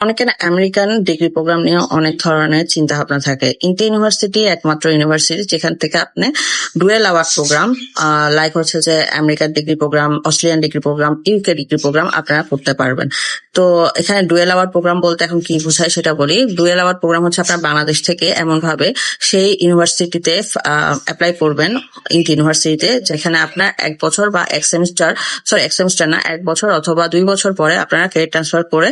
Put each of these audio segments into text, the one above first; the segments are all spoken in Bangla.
অনেকের আমেরিকান ডিগ্রি প্রোগ্রাম নিয়ে অনেক ধরনের চিন্তা ভাবনা থাকে। ইন্টি ইউনিভার্সিটি একমাত্র ইউনিভার্সিটি যেখান থেকে আপনি ডুয়েল আওয়ার প্রোগ্রাম, লাইক হচ্ছে যে American degree programme, Australian degree programme, UK degree programme আপনারা করতে পারবেন। তো এখানে ডুয়েল আওয়ার প্রোগ্রাম বলতে এখন কি বোঝায় সেটা বলি। ডুয়েল আওয়ার প্রোগ্রাম হচ্ছে আপনার বাংলাদেশ থেকে এমন ভাবে সেই ইউনিভার্সিটিতে অ্যাপ্লাই করবেন, ইন্টি ইউনিভার্সিটিতে, যেখানে আপনার এক বছর বা এক সেমিস্টার না, এক বছর অথবা 2 বছর পরে আপনারা ক্রেডিট ট্রান্সফার করে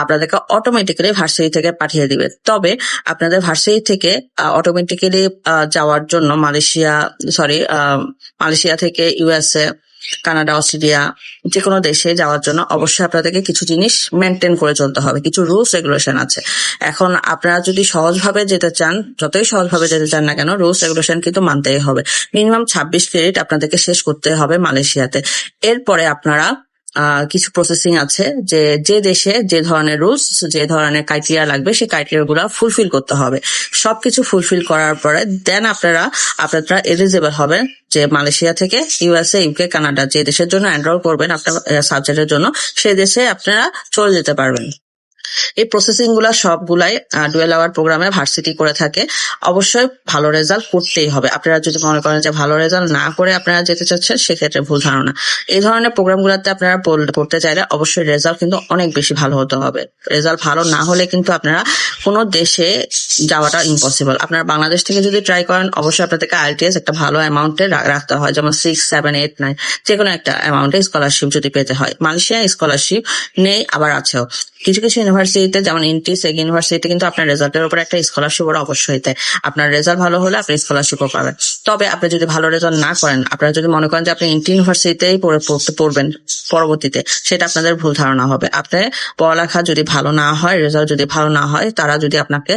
আপনাদেরকে অটোমেটিক্যালি ভার্সিটি থেকে পাঠিয়ে দিবে। তবে আপনাদের ভার্সিটি থেকে অটোমেটিক্যালি যাওয়ার জন্য মালয়েশিয়া থেকে ইউএসএ, কানাডা, অস্ট্রেলিয়া, যে কোনো দেশে যাওয়ার জন্য অবশ্যই আপনাদেরকে কিছু জিনিস মেনটেন করে চলতে হবে, কিছু রুলস রেগুলেশন আছে। এখন আপনারা যদি সহজভাবে যেতে চান, যতই সহজভাবে যেতে চান না কেন, রুলস রেগুলেশন কিন্তু মানতেই হবে। মিনিমাম 26 ক্রেডিট আপনাদেরকে শেষ করতে হবে মালয়েশিয়াতে। এরপরে আপনারা কিছু প্রসেসিং আছে, যে দেশে যে ধরনের রুলস, যে ধরনের ক্রাইটেরিয়া লাগবে, সেই ক্রাইটেরিয়া গুলা ফুলফিল করতে হবে। সবকিছু ফুলফিল করার পরে দেন আপনারা এলিজিবল হবেন যে মালয়েশিয়া থেকে ইউএসএ, ইউকে, কানাডা, যে দেশের জন্য এনরোল করবেন আপনার সাবজেক্টের জন্য, সেই দেশে আপনারা চলে যেতে পারবেন। এই প্রসেসিং গুলা সবগুলাই ডুয়েল আওয়ার প্রোগ্রামে ভার্সিটি করে থাকে। অবশ্যই ভালো রেজাল্ট করতেই হবে। আপনারা যদি মনে করেন যে ভালো রেজাল্ট না করে আপনারা যেতে চাচ্ছেন, সেক্ষেত্রে ভুল ধারণা। এই ধরনের প্রোগ্রামগুলোতে আপনারা পড়তে চাইলে অবশ্যই রেজাল্ট কিন্তু অনেক বেশি ভালো হতে হবে। রেজাল্ট ভালো না হলে কিন্তু আপনারা কোনো দেশে যাওয়াটা ইম্পসিবল। আপনারা বাংলাদেশ থেকে যদি ট্রাই করেন, অবশ্যই আপনাদেরকে আইএলটিএস একটা ভালো অ্যামাউন্টে রাখতে হয়, যেমন 6, 7, 8, 9 যে কোনো একটা অ্যামাউন্টে স্কলারশিপ যদি পেতে হয়। মালয়েশিয়া স্কলারশিপ নেই, আবার আছেও কিছু কিছু ইউনিভার্সিটিতে, যেমন ইন্টি, সেগ ইউনিভার্সিটিতে কিন্তু আপনার রেজাল্টের উপর একটা স্কলারশিপ ওরা অবশ্যই দেয়। আপনার রেজাল্ট ভালো হলে আপনি স্কলারশিপও পাবেন। তবে আপনি যদি ভালো রেজাল্ট না করেন, আপনারা যদি মনে করেন যে আপনি ইন্টি ইউনিভার্সিটিতেই পড়বেন পরবর্তীতে, সেটা আপনাদের ভুল ধারণা হবে। আপনার পড়ালেখা যদি ভালো না হয়, রেজাল্ট যদি ভালো না হয়, তারা যদি আপনাকে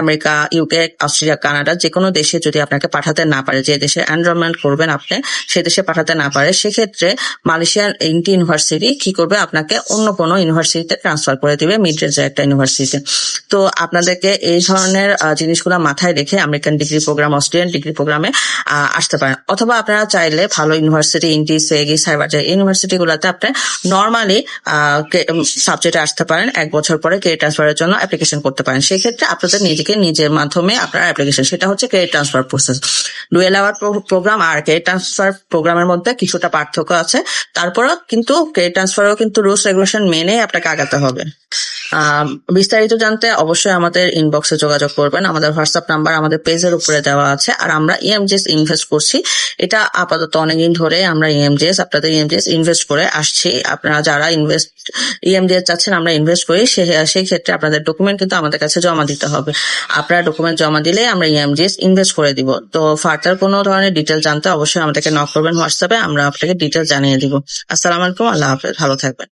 আমেরিকা, ইউকে, অস্ট্রেলিয়া, কানাডা যে কোনো দেশে যদি আপনাকে পাঠাতে না পারে, যে দেশে এনরোলমেন্ট করবেন আপনি, সে দেশে পাঠাতে না পারে, সেক্ষেত্রে মালয়েশিয়ার ইন্টি ইউনিভার্সিটি কি করবে, আপনাকে অন্য কোনো ইউনিভার্সিটিতে ট্রান্সফার করে দিবে, মিড রেঞ্জের একটা ইউনিভার্সিটিতে। তো আপনাদেরকে এই ধরনের জিনিসগুলো মাথায় রেখে American degree programme, Australian degree প্রোগ্রামে আসতে পারেন। অথবা আপনারা চাইলে ভালো university, INTI, SEGi, cyber, university গুলাতে আপনি নর্মালি সাবজেক্টে আসতে পারেন। 1 বছর পরে ক্রেডিট ট্রান্সফারের জন্য অ্যাপ্লিকেশন করতে পারেন। সেক্ষেত্রে আপনাদের নিজের মাধ্যমে আপনার অ্যাপ্লিকেশন, সেটা হচ্ছে credit transfer process. Dual hour program আর ক্রেডিট ট্রান্সফার প্রোগ্রামের মধ্যে কিছুটা পার্থক্য আছে। তারপরেও কিন্তু ক্রেডিট ট্রান্সফারেও কিন্তু রুলস রেগুলেশন মেনে আপনাকে আগাতে হবে। বিস্তারিত জানতে অবশ্যই আমাদের ইনবক্সে যোগাযোগ করবেন। আমাদের হোয়াটসঅ্যাপ নাম্বার আমাদের পেজের উপরে দেওয়া আছে। আর আমরা ইএমজিএস ইনভেস্ট করছি, এটা আপাতত অনেকদিন ধরে আমরা আপনাদের ইএমজিএস ইনভেস্ট করে আসছি। আপনারা যারা ইএমজিএস চাচ্ছেন আমরা ইনভেস্ট করি, সেই ক্ষেত্রে আপনাদের ডকুমেন্ট কিন্তু আমাদের কাছে জমা দিতে হবে। আপনারা ডকুমেন্ট জমা দিলে আমরা ইএমজিএস ইনভেস্ট করে দিব। তো ফার্দার কোনো ধরনের ডিটেল জানতে অবশ্যই আমাদেরকে নক করবেন হোয়াটসঅ্যাপে, আমরা আপনাকে ডিটেল জানিয়ে দিব। আসসালামু আলাইকুম, আল্লাহ হাফেজ, ভালো থাকবেন।